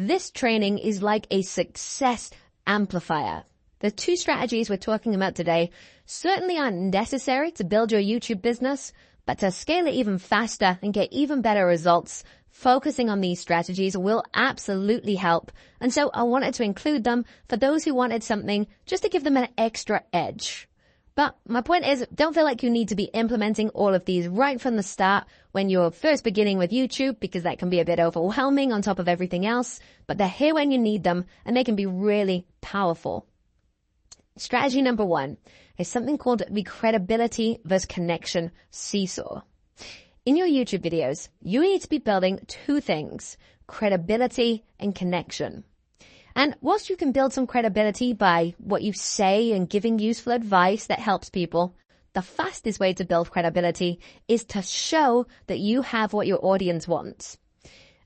this training is like a success amplifier. The two strategies we're talking about today certainly aren't necessary to build your YouTube business, but to scale it even faster and get even better results, focusing on these strategies will absolutely help. And so I wanted to include them for those who wanted something just to give them an extra edge. But my point is, don't feel like you need to be implementing all of these right from the start when you're first beginning with YouTube, because that can be a bit overwhelming on top of everything else. But they're here when you need them, and they can be really powerful. Strategy number 1 is something called the credibility versus connection seesaw. In your YouTube videos, you need to be building two things: credibility and connection. And whilst you can build some credibility by what you say and giving useful advice that helps people, the fastest way to build credibility is to show that you have what your audience wants.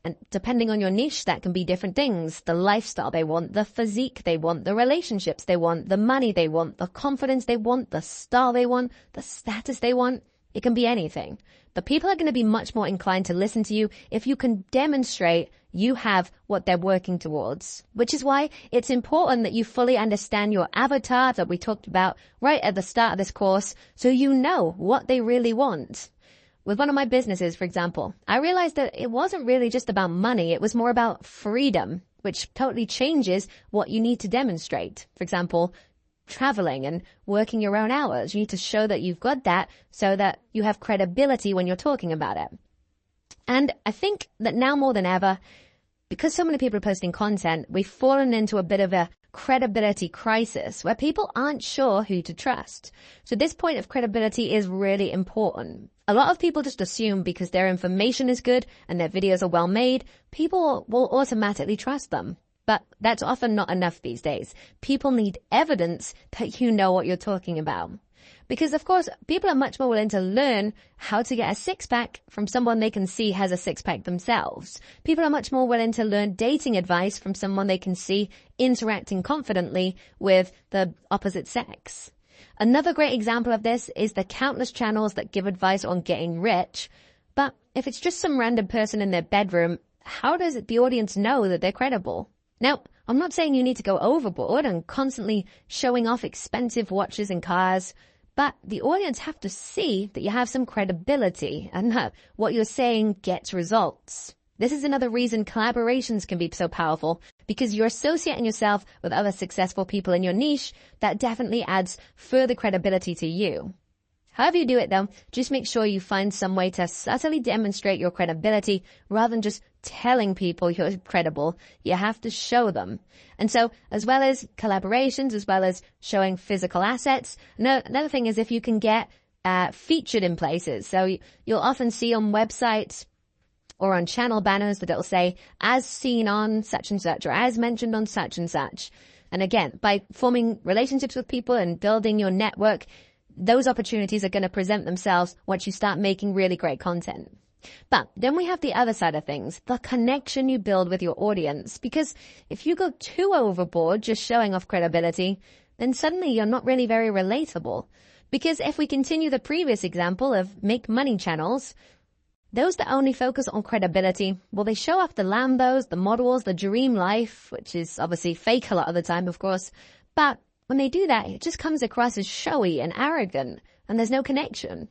And depending on your niche, that can be different things: the lifestyle they want, the physique they want, the relationships they want, the money they want, the confidence they want, the style they want, the status they want. It can be anything. But people are going to be much more inclined to listen to you if you can demonstrate you have what they're working towards, which is why it's important that you fully understand your avatar that we talked about right at the start of this course, so you know what they really want. With one of my businesses, for example, I realized that it wasn't really just about money. It was more about freedom, which totally changes what you need to demonstrate. For example, traveling and working your own hours. You need to show that you've got that so that you have credibility when you're talking about it. And I think that now more than ever, because so many people are posting content, we've fallen into a bit of a credibility crisis where people aren't sure who to trust. So this point of credibility is really important. A lot of people just assume because their information is good and their videos are well made, people will automatically trust them. But that's often not enough these days. People need evidence that you know what you're talking about. Because, of course, people are much more willing to learn how to get a six-pack from someone they can see has a six-pack themselves. People are much more willing to learn dating advice from someone they can see interacting confidently with the opposite sex. Another great example of this is the countless channels that give advice on getting rich. But if it's just some random person in their bedroom, how does the audience know that they're credible? Now, I'm not saying you need to go overboard and constantly showing off expensive watches and cars, but the audience have to see that you have some credibility and that what you're saying gets results. This is another reason collaborations can be so powerful, because you're associating yourself with other successful people in your niche. That definitely adds further credibility to you. However you do it, though, just make sure you find some way to subtly demonstrate your credibility rather than just telling people you're credible. You have to show them. And so, as well as collaborations, as well as showing physical assets, another thing is if you can get featured in places. So you'll often see on websites or on channel banners that it'll say, as seen on such and such, or as mentioned on such and such. And again, by forming relationships with people and building your network, those opportunities are going to present themselves once you start making really great content. But then we have the other side of things, the connection you build with your audience. Because if you go too overboard just showing off credibility, then suddenly you're not really very relatable. Because if we continue the previous example of make money channels, those that only focus on credibility, well, they show off the Lambos, the models, the dream life, which is obviously fake a lot of the time, of course. But when they do that, it just comes across as showy and arrogant, and there's no connection.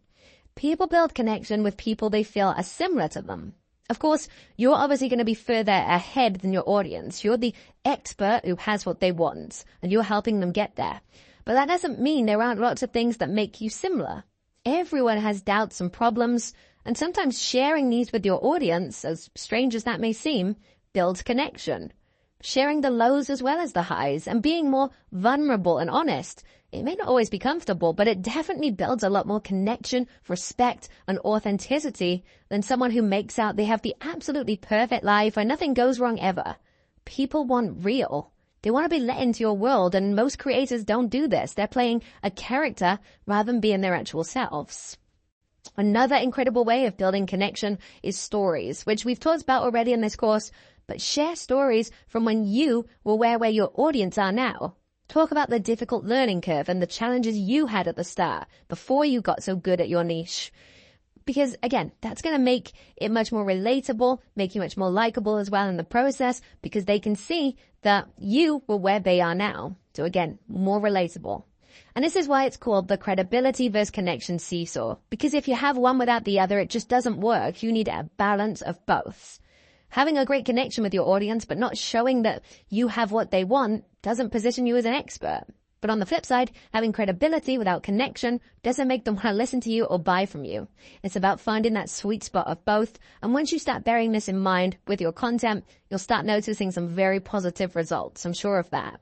People build connection with people they feel are similar to them. Of course, you're obviously going to be further ahead than your audience. You're the expert who has what they want, and you're helping them get there. But that doesn't mean there aren't lots of things that make you similar. Everyone has doubts and problems, and sometimes sharing these with your audience, as strange as that may seem, builds connection. Sharing the lows as well as the highs and being more vulnerable and honest. It may not always be comfortable, but it definitely builds a lot more connection, respect, and authenticity than someone who makes out they have the absolutely perfect life where nothing goes wrong ever. People want real. They want to be let into your world, and most creators don't do this. They're playing a character rather than being their actual selves. Another incredible way of building connection is stories, which we've talked about already in this course. But share stories from when you were where your audience are now. Talk about the difficult learning curve and the challenges you had at the start before you got so good at your niche. Because again, that's going to make it much more relatable, make you much more likable as well in the process, because they can see that you were where they are now. So again, more relatable. And this is why it's called the credibility versus connection seesaw. Because if you have one without the other, it just doesn't work. You need a balance of both. Having a great connection with your audience, but not showing that you have what they want, doesn't position you as an expert. But on the flip side, having credibility without connection doesn't make them want to listen to you or buy from you. It's about finding that sweet spot of both. And once you start bearing this in mind with your content, you'll start noticing some very positive results. I'm sure of that.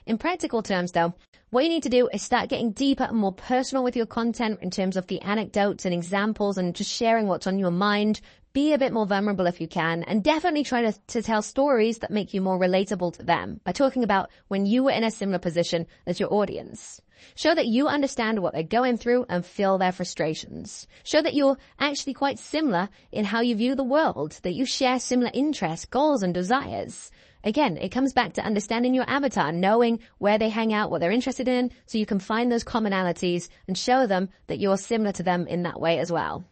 In practical terms, though, what you need to do is start getting deeper and more personal with your content in terms of the anecdotes and examples and just sharing what's on your mind. Be a bit more vulnerable if you can, and definitely try to tell stories that make you more relatable to them by talking about when you were in a similar position as your audience. Show that you understand what they're going through and feel their frustrations. Show that you're actually quite similar in how you view the world, that you share similar interests, goals, and desires. Again, it comes back to understanding your avatar, knowing where they hang out, what they're interested in, so you can find those commonalities and show them that you're similar to them in that way as well.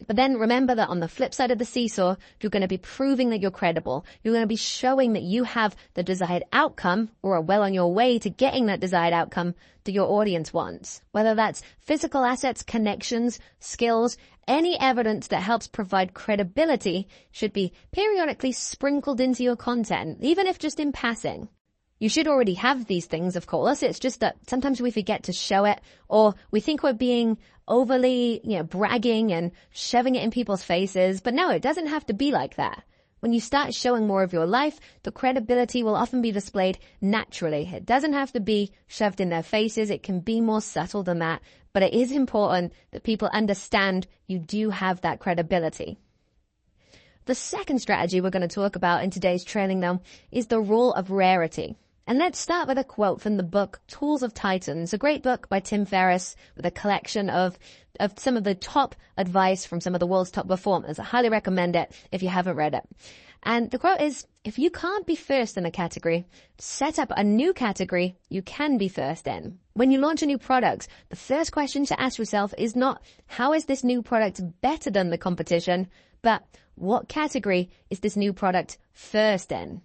But then remember that on the flip side of the seesaw, you're going to be proving that you're credible. You're going to be showing that you have the desired outcome or are well on your way to getting that desired outcome that your audience wants. Whether that's physical assets, connections, skills, any evidence that helps provide credibility should be periodically sprinkled into your content, even if just in passing. You should already have these things, of course. It's just that sometimes we forget to show it, or we think we're being overly, bragging and shoving it in people's faces. But no, it doesn't have to be like that. When you start showing more of your life, the credibility will often be displayed naturally. It doesn't have to be shoved in their faces. It can be more subtle than that. But it is important that people understand you do have that credibility. The second strategy we're going to talk about in today's training, though, is the rule of rarity. And let's start with a quote from the book Tools of Titans, a great book by Tim Ferriss with a collection of some of the top advice from some of the world's top performers. I highly recommend it if you haven't read it. And the quote is, if you can't be first in a category, set up a new category you can be first in. When you launch a new product, the first question to ask yourself is not, how is this new product better than the competition, but what category is this new product first in?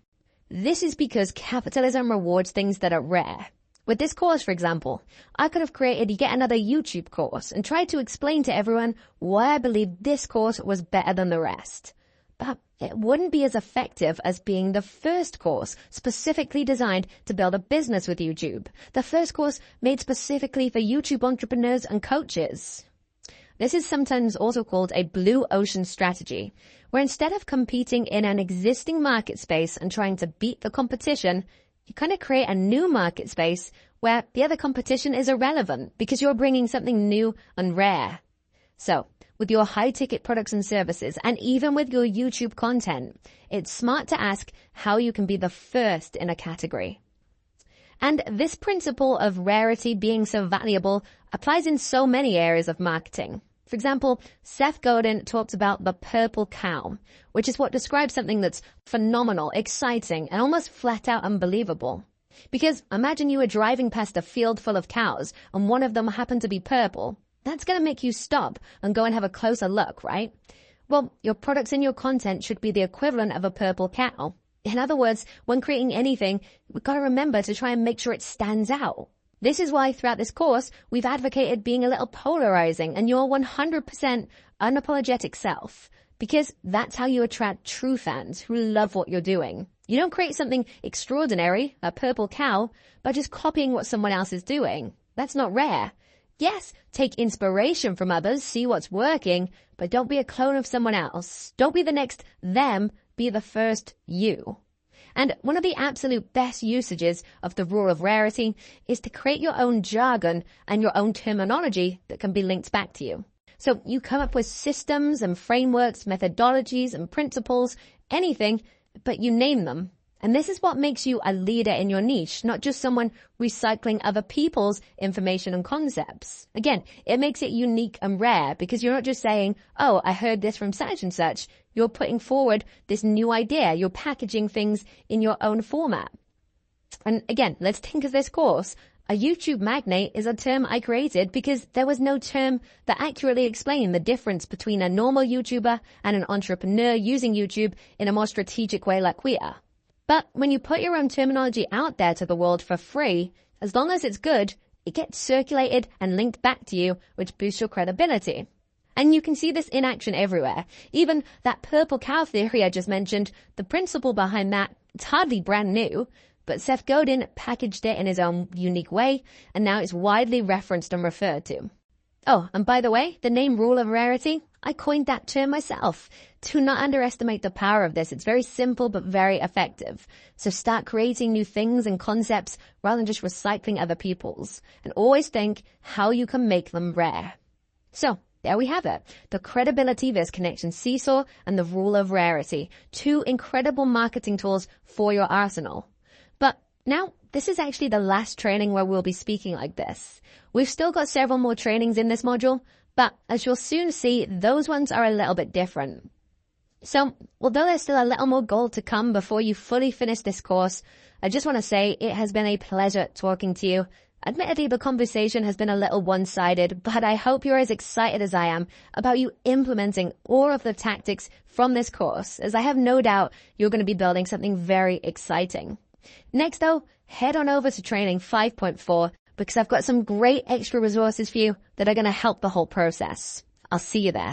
This is because capitalism rewards things that are rare. With this course, for example, I could have created yet another YouTube course and tried to explain to everyone why I believe this course was better than the rest. But it wouldn't be as effective as being the first course specifically designed to build a business with YouTube. The first course made specifically for YouTube entrepreneurs and coaches. This is sometimes also called a blue ocean strategy, where instead of competing in an existing market space and trying to beat the competition, you kind of create a new market space where the other competition is irrelevant because you're bringing something new and rare. So, with your high-ticket products and services, and even with your YouTube content, it's smart to ask how you can be the first in a category. And this principle of rarity being so valuable applies in so many areas of marketing. For example, Seth Godin talks about the purple cow, which is what describes something that's phenomenal, exciting, and almost flat out unbelievable. Because imagine you were driving past a field full of cows and one of them happened to be purple. That's going to make you stop and go and have a closer look, right? Well, your products and your content should be the equivalent of a purple cow. In other words, when creating anything, we've got to remember to try and make sure it stands out. This is why throughout this course, we've advocated being a little polarizing and your 100% unapologetic self, because that's how you attract true fans who love what you're doing. You don't create something extraordinary, a purple cow, by just copying what someone else is doing. That's not rare. Yes, take inspiration from others, see what's working, but don't be a clone of someone else. Don't be the next them, be the first you. And one of the absolute best usages of the rule of rarity is to create your own jargon and your own terminology that can be linked back to you. So you come up with systems and frameworks, methodologies and principles, anything, but you name them. And this is what makes you a leader in your niche, not just someone recycling other people's information and concepts. Again, it makes it unique and rare because you're not just saying, oh, I heard this from such and such. You're putting forward this new idea. You're packaging things in your own format. And again, let's think of this course A YouTube magnate is a term I created because there was no term that accurately explained the difference between a normal YouTuber and an entrepreneur using YouTube in a more strategic way like we are. But when you put your own terminology out there to the world for free, as long as it's good, it gets circulated and linked back to you, which boosts your credibility. And you can see this in action everywhere. Even that purple cow theory I just mentioned, the principle behind that, it's hardly brand new, but Seth Godin packaged it in his own unique way, and now it's widely referenced and referred to. Oh, and by the way, the name Rule of Rarity, I coined that term myself. Do not underestimate the power of this. It's very simple but very effective. So start creating new things and concepts rather than just recycling other people's. And always think how you can make them rare. So, there we have it. The credibility vs connection seesaw and the Rule of Rarity. Two incredible marketing tools for your arsenal. But now, this is actually the last training where we'll be speaking like this. We've still got several more trainings in this module, but as you'll soon see, those ones are a little bit different. So, although there's still a little more gold to come before you fully finish this course, I just want to say it has been a pleasure talking to you. Admittedly, the conversation has been a little one-sided, but I hope you're as excited as I am about you implementing all of the tactics from this course, as I have no doubt you're going to be building something very exciting. Next though, head on over to training 5.4 because I've got some great extra resources for you that are going to help the whole process. I'll see you there.